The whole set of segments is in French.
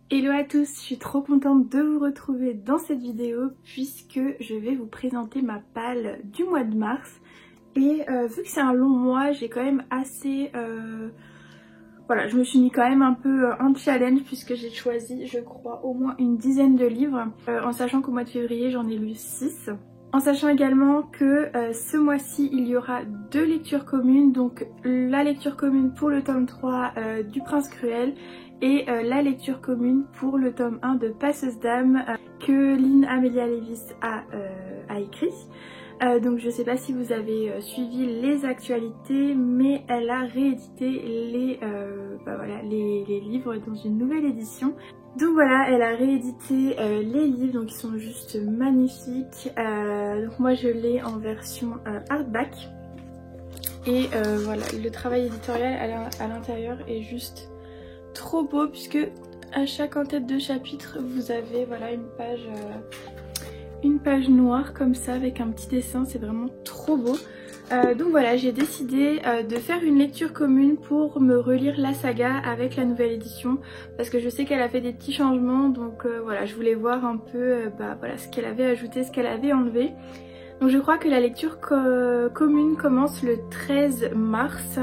Hello à tous, je suis trop contente de vous retrouver dans cette vidéo puisque je vais vous présenter ma palle du mois de mars. Et vu que c'est un long mois, j'ai quand même assez... Voilà, je me suis mis quand même un peu un challenge puisque j'ai choisi, je crois, au moins une dizaine de livres. En sachant qu'au mois de février, j'en ai lu 6. En sachant également que ce mois-ci, il y aura 2 lectures communes. Donc la lecture commune pour le tome 3 du Prince Cruel et la lecture commune pour le tome 1 de Passeuse d'âme que Lynn Amelia Lewis a écrit. Donc je sais pas si vous avez suivi les actualités, mais elle a réédité les livres dans une nouvelle édition. Donc voilà, elle a réédité les livres, donc ils sont juste magnifiques. Donc moi je l'ai en version hardback. Et voilà, le travail éditorial à l'intérieur est juste trop beau puisque à chaque en-tête de chapitre vous avez voilà une page noire comme ça avec un petit dessin, c'est vraiment trop beau. Donc voilà, j'ai décidé de faire une lecture commune pour me relire la saga avec la nouvelle édition parce que je sais qu'elle a fait des petits changements, donc voilà, je voulais voir un peu voilà, ce qu'elle avait ajouté, ce qu'elle avait enlevé. Donc je crois que la lecture commune commence le 13 mars,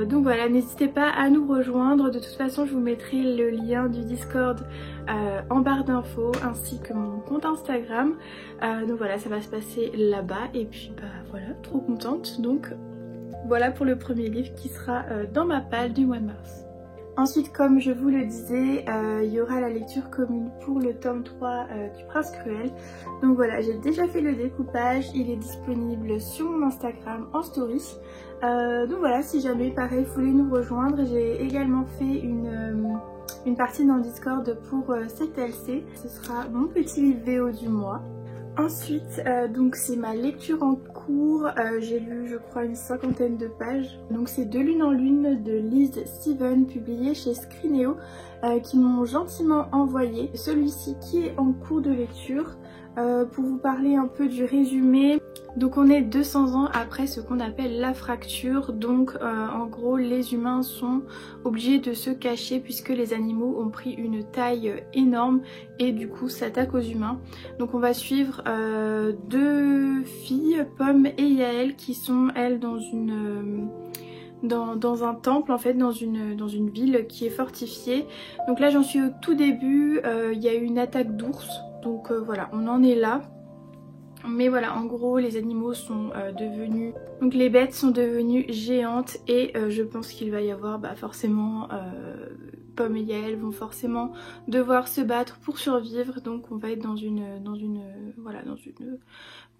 donc voilà, n'hésitez pas à nous rejoindre. De toute façon je vous mettrai le lien du Discord en barre d'infos ainsi que mon compte Instagram. Donc voilà, ça va se passer là-bas et puis voilà, trop contente. Donc voilà pour le premier livre qui sera dans ma palle du mois de mars. Ensuite, comme je vous le disais, il y aura la lecture commune pour le tome 3 du Prince Cruel. Donc voilà, j'ai déjà fait le découpage, il est disponible sur mon Instagram en story. Donc voilà, si jamais pareil, vous voulez nous rejoindre, j'ai également fait une partie dans le Discord pour cette LC. Ce sera mon petit livre VO du mois. Ensuite, donc c'est ma lecture en cours, j'ai lu je crois une 50aine de pages. Donc c'est De Lune en Lune de Liz Steven, publié chez Scrineo, qui m'ont gentiment envoyé. Celui-ci qui est en cours de lecture, pour vous parler un peu du résumé. Donc on est 200 ans après ce qu'on appelle la fracture, donc en gros les humains sont obligés de se cacher puisque les animaux ont pris une taille énorme et du coup s'attaquent aux humains. Donc on va suivre 2 filles, Pomme et Yael, qui sont elles dans un temple en fait, dans une ville qui est fortifiée. Donc là j'en suis au tout début, il y a eu une attaque d'ours, donc voilà, on en est là. Mais voilà, en gros les animaux sont devenus... Donc les bêtes sont devenues géantes et je pense qu'il va y avoir forcément... Pomme et Yael vont forcément devoir se battre pour survivre. Donc on va être dans une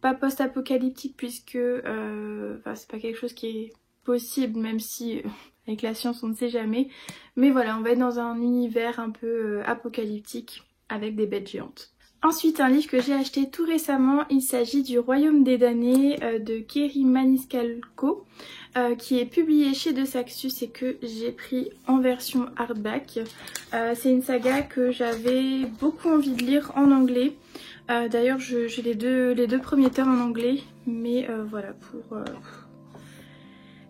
pas post-apocalyptique puisque c'est pas quelque chose qui est possible, même si avec la science on ne sait jamais. Mais voilà, on va être dans un univers un peu apocalyptique avec des bêtes géantes. Ensuite, un livre que j'ai acheté tout récemment, il s'agit du Royaume des damnés de Kerry Maniscalco, qui est publié chez De Saxus et que j'ai pris en version hardback. C'est une saga que j'avais beaucoup envie de lire en anglais. D'ailleurs, j'ai les deux premiers tomes en anglais, mais voilà,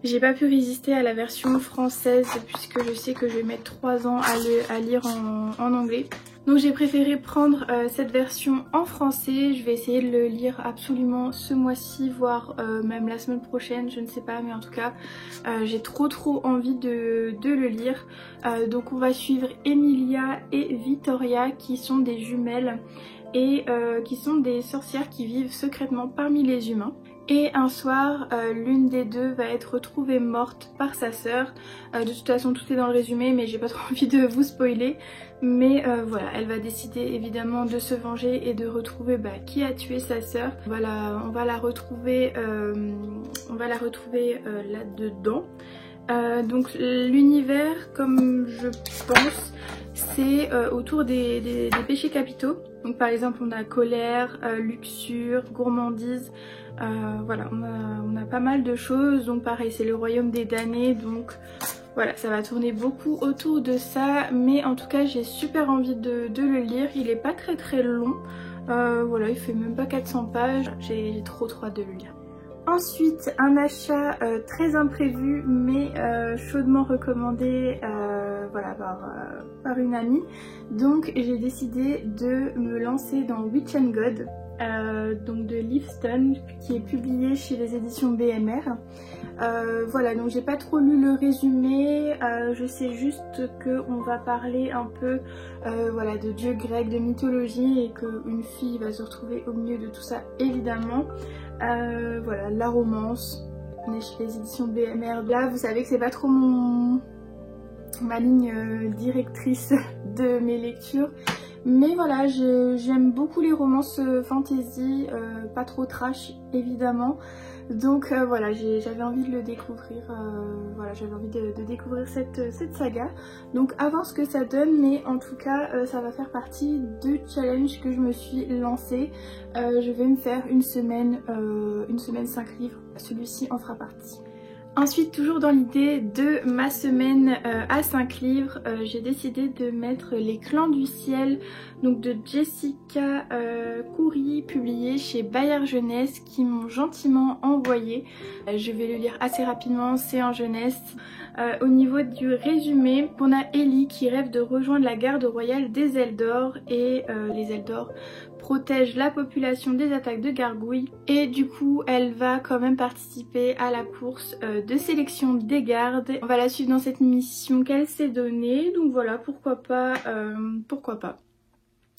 j'ai pas pu résister à la version française puisque je sais que je vais mettre 3 ans à lire en anglais. Donc j'ai préféré prendre cette version en français. Je vais essayer de le lire absolument ce mois-ci, voire même la semaine prochaine, je ne sais pas, mais en tout cas j'ai trop envie de le lire. Donc on va suivre Emilia et Vittoria qui sont des jumelles et qui sont des sorcières qui vivent secrètement parmi les humains. Et un soir, l'une des deux va être retrouvée morte par sa sœur. De toute façon, tout est dans le résumé, mais j'ai pas trop envie de vous spoiler. Mais voilà, elle va décider évidemment de se venger et de retrouver qui a tué sa sœur. Voilà, on va la retrouver là-dedans. Donc l'univers, comme je pense, c'est autour des péchés capitaux. Donc par exemple on a colère, luxure, gourmandise, voilà, on a pas mal de choses. Donc pareil, c'est le royaume des damnés, donc voilà, ça va tourner beaucoup autour de ça. Mais en tout cas j'ai super envie de le lire, il est pas très long, voilà, il fait même pas 400 pages, j'ai trop hâte de le lire. Ensuite, un achat très imprévu mais chaudement recommandé voilà, par une amie. Donc j'ai décidé de me lancer dans Witch and God, donc de Liv Stone, qui est publié chez les éditions BMR. Voilà, donc j'ai pas trop lu le résumé, je sais juste qu'on va parler un peu voilà, de dieux grecs, de mythologie, et qu'une fille va se retrouver au milieu de tout ça évidemment. Voilà, la romance, on est chez les éditions BMR. Là vous savez que c'est pas trop ma ligne directrice de mes lectures. Mais voilà, j'aime beaucoup les romances fantasy, pas trop trash évidemment. Donc voilà, j'avais envie de le découvrir, voilà, j'avais envie de découvrir cette saga. Donc à voir ce que ça donne, mais en tout cas ça va faire partie du challenge que je me suis lancé. Je vais me faire une semaine 5 livres, celui-ci en fera partie. Ensuite, toujours dans l'idée de ma semaine à 5 livres, j'ai décidé de mettre Les Clans du Ciel, donc de Jessica Khoury, publié chez Bayard Jeunesse, qui m'ont gentiment envoyé. Je vais le lire assez rapidement, c'est en jeunesse. Au niveau du résumé, on a Ellie qui rêve de rejoindre la garde royale des Eldor, et les Eldor protège la population des attaques de gargouilles, et du coup elle va quand même participer à la course de sélection des gardes. On va la suivre dans cette mission qu'elle s'est donnée, donc voilà, pourquoi pas, pourquoi pas.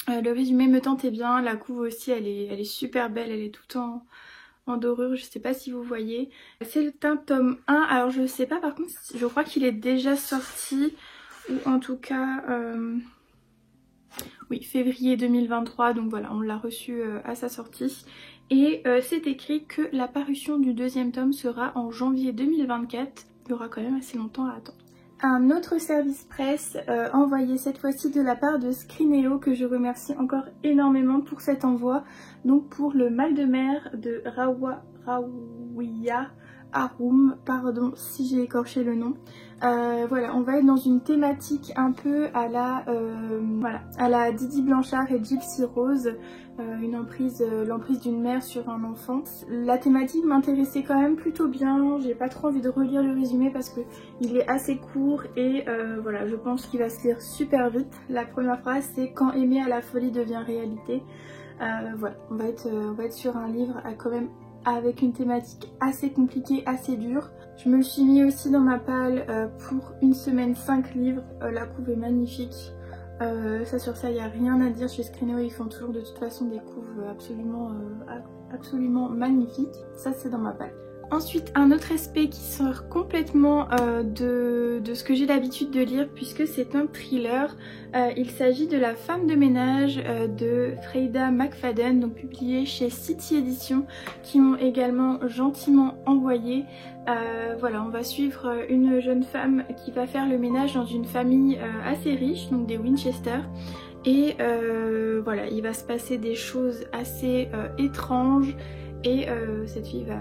Le résumé me tentait bien, la couve aussi elle est super belle, elle est tout en dorure, je sais pas si vous voyez. C'est un tome 1, alors je sais pas par contre, je crois qu'il est déjà sorti, ou en tout cas... oui, février 2023, donc voilà, on l'a reçu à sa sortie. Et c'est écrit que la parution du deuxième tome sera en janvier 2024. Il y aura quand même assez longtemps à attendre. Un autre service presse envoyé cette fois-ci de la part de Scrineo, que je remercie encore énormément pour cet envoi. Donc pour le mal de mer de Rawiya Haroum, pardon si j'ai écorché le nom. Voilà, on va être dans une thématique un peu à la voilà, à la Didi Blanchard et Gypsy Rose, l'emprise d'une mère sur un enfant. La thématique m'intéressait quand même plutôt bien, j'ai pas trop envie de relire le résumé parce que il est assez court, et voilà, je pense qu'il va se lire super vite. La première phrase c'est: quand aimer à la folie devient réalité. Voilà, on va être sur un livre quand même avec une thématique assez compliquée, assez dure. Je me le suis mis aussi dans ma palle pour une semaine 5 livres. La couve est magnifique. Ça sur ça, il n'y a rien à dire. Chez Scrineo, ils font toujours de toute façon des couves absolument magnifiques. Ça, c'est dans ma palle. Ensuite, un autre aspect qui sort complètement de ce que j'ai l'habitude de lire, puisque c'est un thriller. Il s'agit de La femme de ménage de Freida McFadden, donc publié chez City Edition, qui m'ont également gentiment envoyé. Voilà, on va suivre une jeune femme qui va faire le ménage dans une famille assez riche, donc des Winchester. Et voilà, il va se passer des choses assez étranges. Et cette fille va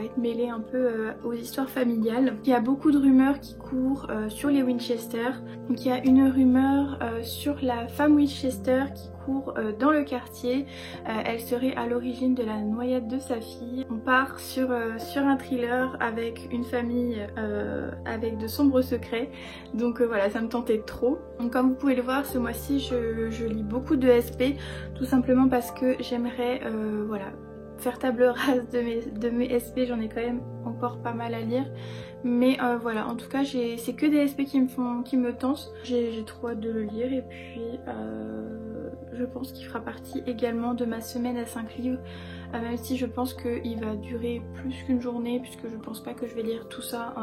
être mêlée un peu aux histoires familiales. Il y a beaucoup de rumeurs qui courent sur les Winchester. Donc il y a une rumeur sur la femme Winchester qui court dans le quartier. Elle serait à l'origine de la noyade de sa fille. On part sur un thriller avec une famille avec de sombres secrets. Donc voilà, ça me tentait trop. Donc comme vous pouvez le voir, ce mois-ci je lis beaucoup de SP, tout simplement parce que j'aimerais voilà, faire table rase de mes SP. J'en ai quand même encore pas mal à lire, mais voilà, en tout cas c'est que des SP qui me tentent. J'ai trop hâte de le lire, et puis je pense qu'il fera partie également de ma semaine à 5 livres, même si je pense qu'il va durer plus qu'une journée, puisque je pense pas que je vais lire tout ça,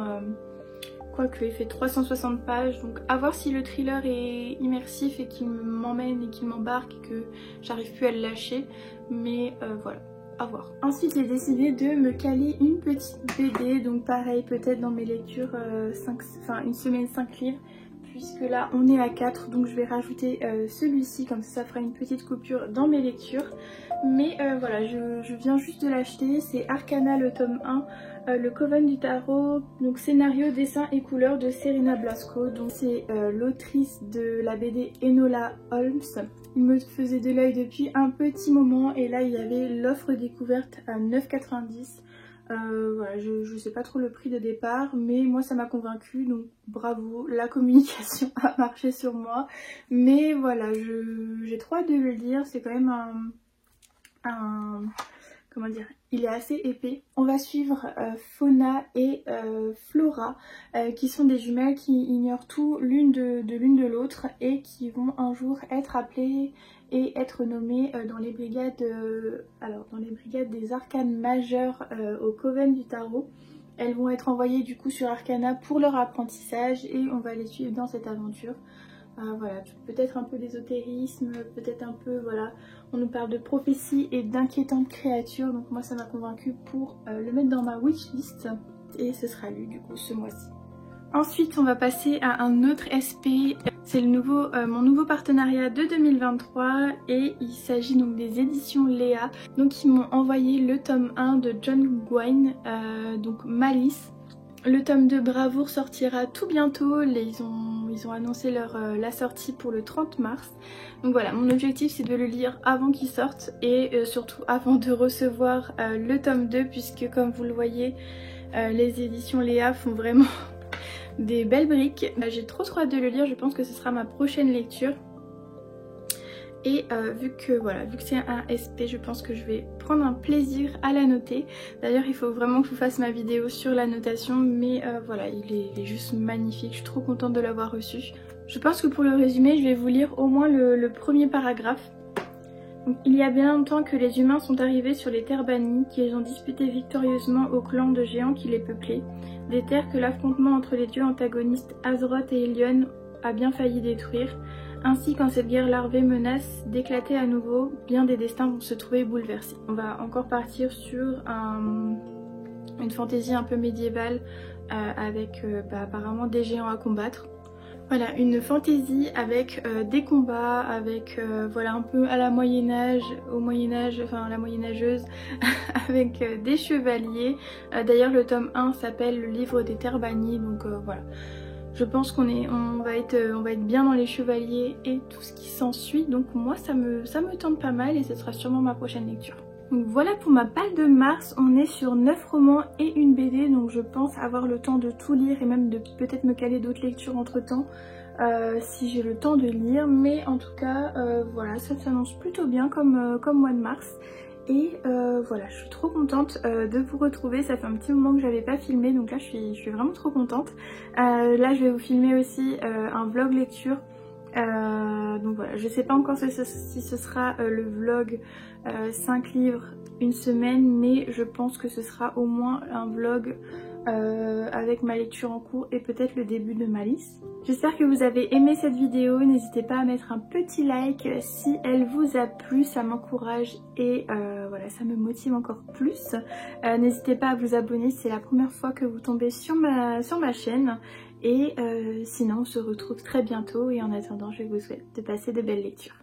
quoique il fait 360 pages, donc à voir si le thriller est immersif et qu'il m'emmène et qu'il m'embarque et que j'arrive plus à le lâcher, mais voilà. À voir. Ensuite j'ai décidé de me caler une petite BD, donc pareil peut-être dans mes lectures une semaine 5 livres, puisque là on est à 4, donc je vais rajouter celui-ci, comme ça fera une petite coupure dans mes lectures. Mais voilà, je viens juste de l'acheter, c'est Arcana le tome 1, le Coven du Tarot, donc scénario, dessin et couleurs de Serena Blasco, donc c'est l'autrice de la BD Enola Holmes. Il me faisait de l'œil depuis un petit moment, et là il y avait l'offre découverte à 9,90 Voilà, je sais pas trop le prix de départ, mais moi ça m'a convaincue, donc bravo, la communication a marché sur moi. Mais voilà, j'ai trop hâte de le lire, c'est quand même comment dire, il est assez épais. On va suivre Fauna et Flora, qui sont des jumelles qui ignorent tout l'une de l'autre et qui vont un jour être appelées et être nommées dans les brigades, dans les brigades des arcanes majeures au Coven du Tarot. Elles vont être envoyées du coup sur Arcana pour leur apprentissage et on va les suivre dans cette aventure. Voilà, peut-être un peu d'ésotérisme, peut-être un peu, voilà, on nous parle de prophéties et d'inquiétantes créatures, donc moi ça m'a convaincue pour le mettre dans ma wishlist et ce sera lu du coup ce mois-ci. Ensuite on va passer à un autre SP, c'est mon nouveau partenariat de 2023 et il s'agit donc des éditions Léa. Donc ils m'ont envoyé le tome 1 de John Gwynne, donc Malice. Le tome 2 Bravoure sortira tout bientôt, ils ont annoncé la sortie pour le 30 mars. Donc voilà, mon objectif c'est de le lire avant qu'il sorte et surtout avant de recevoir le tome 2 puisque comme vous le voyez, les éditions Léa font vraiment des belles briques. J'ai trop hâte de le lire, je pense que ce sera ma prochaine lecture. Et vu que c'est un SP, je pense que je vais prendre un plaisir à la noter. D'ailleurs il faut vraiment que je vous fasse ma vidéo sur la notation, mais voilà, il est juste magnifique, je suis trop contente de l'avoir reçu. Je pense que pour le résumer, je vais vous lire au moins le premier paragraphe. Donc, il y a bien longtemps que les humains sont arrivés sur les terres bannies, qu'ils ont disputé victorieusement au clan de géants qui les peuplaient, des terres que l'affrontement entre les dieux antagonistes Azeroth et Elyon a bien failli détruire. Ainsi, quand cette guerre larvée menace d'éclater à nouveau, bien des destins vont se trouver bouleversés. On va encore partir sur une fantaisie un peu médiévale avec apparemment des géants à combattre. Voilà, une fantaisie avec des combats, avec voilà un peu à la Moyen-Âge, au Moyen-Âge, enfin à la moyenâgeuse, avec des chevaliers. D'ailleurs le tome 1 s'appelle le livre des terres bannies, donc voilà. Je pense on va être bien dans les chevaliers et tout ce qui s'ensuit, donc moi ça me tente pas mal et ce sera sûrement ma prochaine lecture. Donc voilà pour ma palle de mars, on est sur 9 romans et une BD, donc je pense avoir le temps de tout lire et même de peut-être me caler d'autres lectures entre temps si j'ai le temps de lire, mais en tout cas voilà, ça s'annonce plutôt bien comme mois de mars. Et voilà, je suis trop contente de vous retrouver, ça fait un petit moment que j'avais pas filmé, donc là je suis vraiment trop contente. Là je vais vous filmer aussi un vlog lecture. Donc voilà, je sais pas encore si ce sera le vlog 5 livres une semaine, mais je pense que ce sera au moins un vlog avec ma lecture en cours et peut-être le début de Malice. J'espère que vous avez aimé cette vidéo, n'hésitez pas à mettre un petit like si elle vous a plu, ça m'encourage et voilà, ça me motive encore plus. N'hésitez pas à vous abonner si c'est la première fois que vous tombez sur ma chaîne. Et sinon on se retrouve très bientôt et en attendant je vous souhaite de passer de belles lectures.